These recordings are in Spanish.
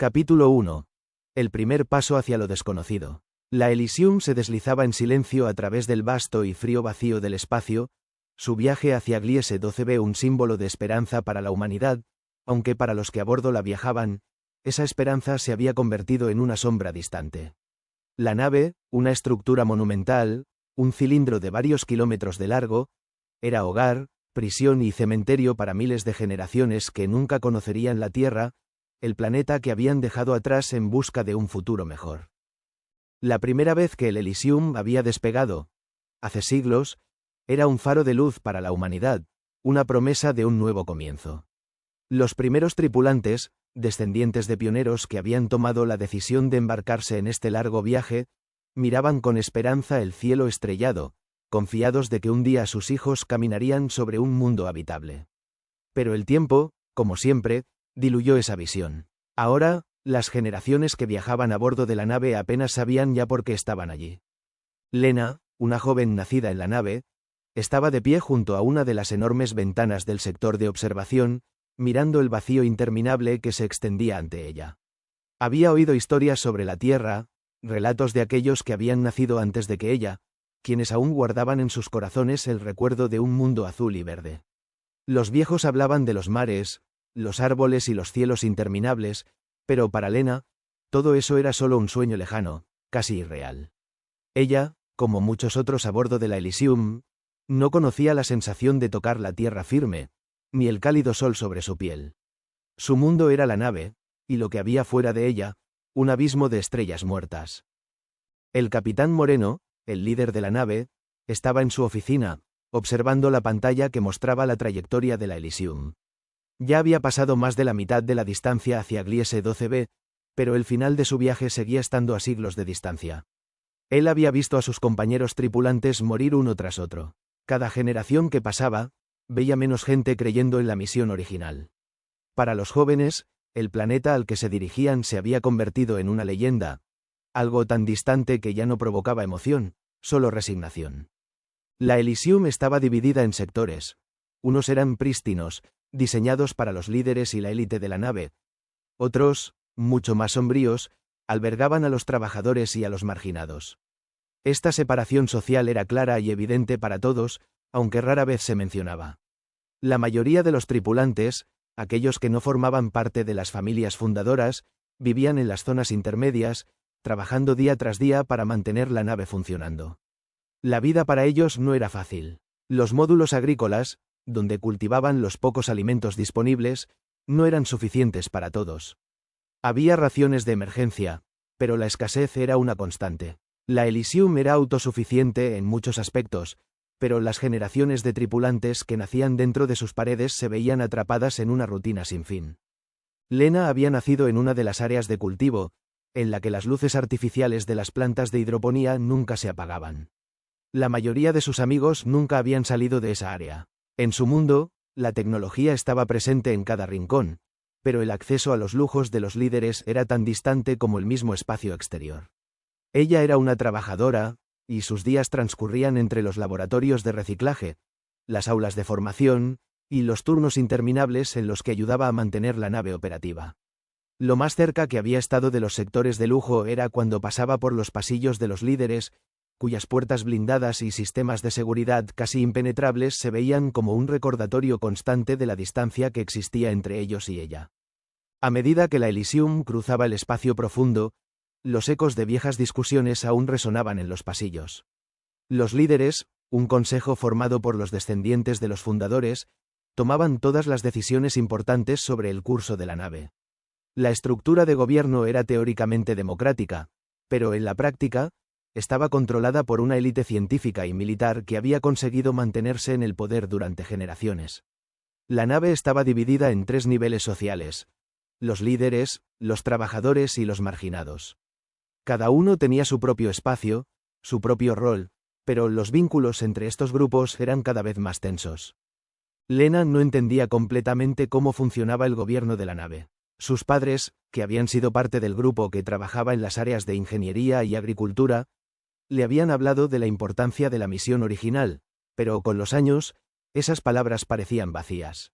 Capítulo 1. El primer paso hacia lo desconocido. La Elysium se deslizaba en silencio a través del vasto y frío vacío del espacio, su viaje hacia Gliese 12b un símbolo de esperanza para la humanidad, aunque para los que a bordo la viajaban, esa esperanza se había convertido en una sombra distante. La nave, una estructura monumental, un cilindro de varios kilómetros de largo, era hogar, prisión y cementerio para miles de generaciones que nunca conocerían la Tierra, el planeta que habían dejado atrás en busca de un futuro mejor. La primera vez que el Elysium había despegado, hace siglos, era un faro de luz para la humanidad, una promesa de un nuevo comienzo. Los primeros tripulantes, descendientes de pioneros que habían tomado la decisión de embarcarse en este largo viaje, miraban con esperanza el cielo estrellado, confiados de que un día sus hijos caminarían sobre un mundo habitable. Pero el tiempo, como siempre, diluyó esa visión. Ahora, las generaciones que viajaban a bordo de la nave apenas sabían ya por qué estaban allí. Lena, una joven nacida en la nave, estaba de pie junto a una de las enormes ventanas del sector de observación, mirando el vacío interminable que se extendía ante ella. Había oído historias sobre la Tierra, relatos de aquellos que habían nacido antes de que ella, quienes aún guardaban en sus corazones el recuerdo de un mundo azul y verde. Los viejos hablaban de los mares, los árboles y los cielos interminables, pero para Lena, todo eso era solo un sueño lejano, casi irreal. Ella, como muchos otros a bordo de la Elysium, no conocía la sensación de tocar la tierra firme, ni el cálido sol sobre su piel. Su mundo era la nave, y lo que había fuera de ella, un abismo de estrellas muertas. El capitán Moreno, el líder de la nave, estaba en su oficina, observando la pantalla que mostraba la trayectoria de la Elysium. Ya había pasado más de la mitad de la distancia hacia Gliese 12b, pero el final de su viaje seguía estando a siglos de distancia. Él había visto a sus compañeros tripulantes morir uno tras otro. Cada generación que pasaba, veía menos gente creyendo en la misión original. Para los jóvenes, el planeta al que se dirigían se había convertido en una leyenda, algo tan distante que ya no provocaba emoción, solo resignación. La Elysium estaba dividida en sectores. Unos eran prístinos, diseñados para los líderes y la élite de la nave. Otros, mucho más sombríos, albergaban a los trabajadores y a los marginados. Esta separación social era clara y evidente para todos, aunque rara vez se mencionaba. La mayoría de los tripulantes, aquellos que no formaban parte de las familias fundadoras, vivían en las zonas intermedias, trabajando día tras día para mantener la nave funcionando. La vida para ellos no era fácil. Los módulos agrícolas, donde cultivaban los pocos alimentos disponibles, no eran suficientes para todos. Había raciones de emergencia, pero la escasez era una constante. La Elysium era autosuficiente en muchos aspectos, pero las generaciones de tripulantes que nacían dentro de sus paredes se veían atrapadas en una rutina sin fin. Lena había nacido en una de las áreas de cultivo, en la que las luces artificiales de las plantas de hidroponía nunca se apagaban. La mayoría de sus amigos nunca habían salido de esa área. En su mundo, la tecnología estaba presente en cada rincón, pero el acceso a los lujos de los líderes era tan distante como el mismo espacio exterior. Ella era una trabajadora, y sus días transcurrían entre los laboratorios de reciclaje, las aulas de formación, y los turnos interminables en los que ayudaba a mantener la nave operativa. Lo más cerca que había estado de los sectores de lujo era cuando pasaba por los pasillos de los líderes, cuyas puertas blindadas y sistemas de seguridad casi impenetrables se veían como un recordatorio constante de la distancia que existía entre ellos y ella. A medida que la Elysium cruzaba el espacio profundo, los ecos de viejas discusiones aún resonaban en los pasillos. Los líderes, un consejo formado por los descendientes de los fundadores, tomaban todas las decisiones importantes sobre el curso de la nave. La estructura de gobierno era teóricamente democrática, pero en la práctica, estaba controlada por una élite científica y militar que había conseguido mantenerse en el poder durante generaciones. La nave estaba dividida en 3 niveles sociales: los líderes, los trabajadores y los marginados. Cada uno tenía su propio espacio, su propio rol, pero los vínculos entre estos grupos eran cada vez más tensos. Lena no entendía completamente cómo funcionaba el gobierno de la nave. Sus padres, que habían sido parte del grupo que trabajaba en las áreas de ingeniería y agricultura, le habían hablado de la importancia de la misión original, pero con los años, esas palabras parecían vacías.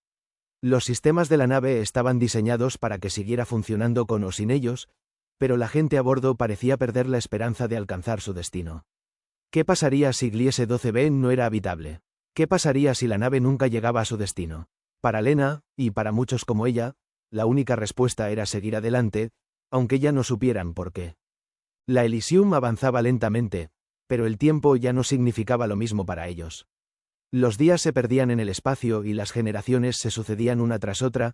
Los sistemas de la nave estaban diseñados para que siguiera funcionando con o sin ellos, pero la gente a bordo parecía perder la esperanza de alcanzar su destino. ¿Qué pasaría si Gliese 12b no era habitable? ¿Qué pasaría si la nave nunca llegaba a su destino? Para Lena, y para muchos como ella, la única respuesta era seguir adelante, aunque ya no supieran por qué. La Elysium avanzaba lentamente, pero el tiempo ya no significaba lo mismo para ellos. Los días se perdían en el espacio y las generaciones se sucedían una tras otra,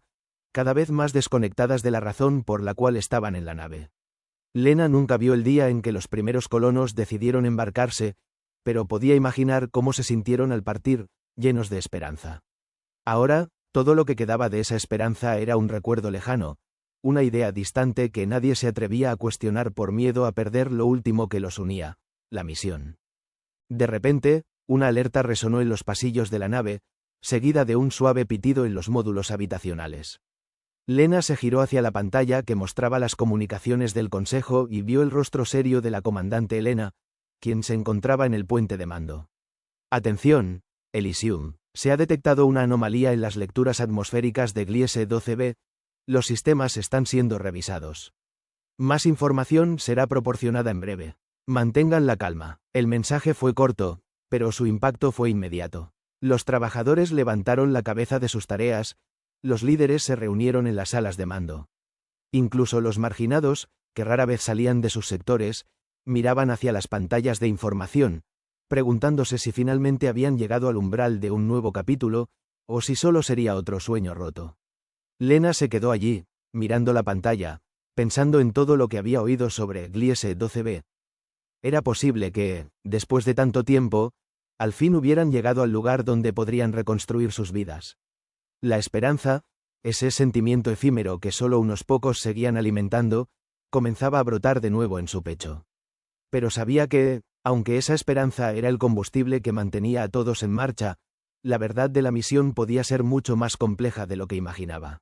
cada vez más desconectadas de la razón por la cual estaban en la nave. Lena nunca vio el día en que los primeros colonos decidieron embarcarse, pero podía imaginar cómo se sintieron al partir, llenos de esperanza. Ahora, todo lo que quedaba de esa esperanza era un recuerdo lejano, una idea distante que nadie se atrevía a cuestionar por miedo a perder lo último que los unía, la misión. De repente, una alerta resonó en los pasillos de la nave, seguida de un suave pitido en los módulos habitacionales. Lena se giró hacia la pantalla que mostraba las comunicaciones del Consejo y vio el rostro serio de la comandante Helena, quien se encontraba en el puente de mando. Atención, Elysium, se ha detectado una anomalía en las lecturas atmosféricas de Gliese 12b, los sistemas están siendo revisados. Más información será proporcionada en breve. Mantengan la calma. El mensaje fue corto, pero su impacto fue inmediato. Los trabajadores levantaron la cabeza de sus tareas, los líderes se reunieron en las salas de mando. Incluso los marginados, que rara vez salían de sus sectores, miraban hacia las pantallas de información, preguntándose si finalmente habían llegado al umbral de un nuevo capítulo, o si solo sería otro sueño roto. Lena se quedó allí, mirando la pantalla, pensando en todo lo que había oído sobre Gliese 12b. Era posible que, después de tanto tiempo, al fin hubieran llegado al lugar donde podrían reconstruir sus vidas. La esperanza, ese sentimiento efímero que solo unos pocos seguían alimentando, comenzaba a brotar de nuevo en su pecho. Pero sabía que, aunque esa esperanza era el combustible que mantenía a todos en marcha, la verdad de la misión podía ser mucho más compleja de lo que imaginaba.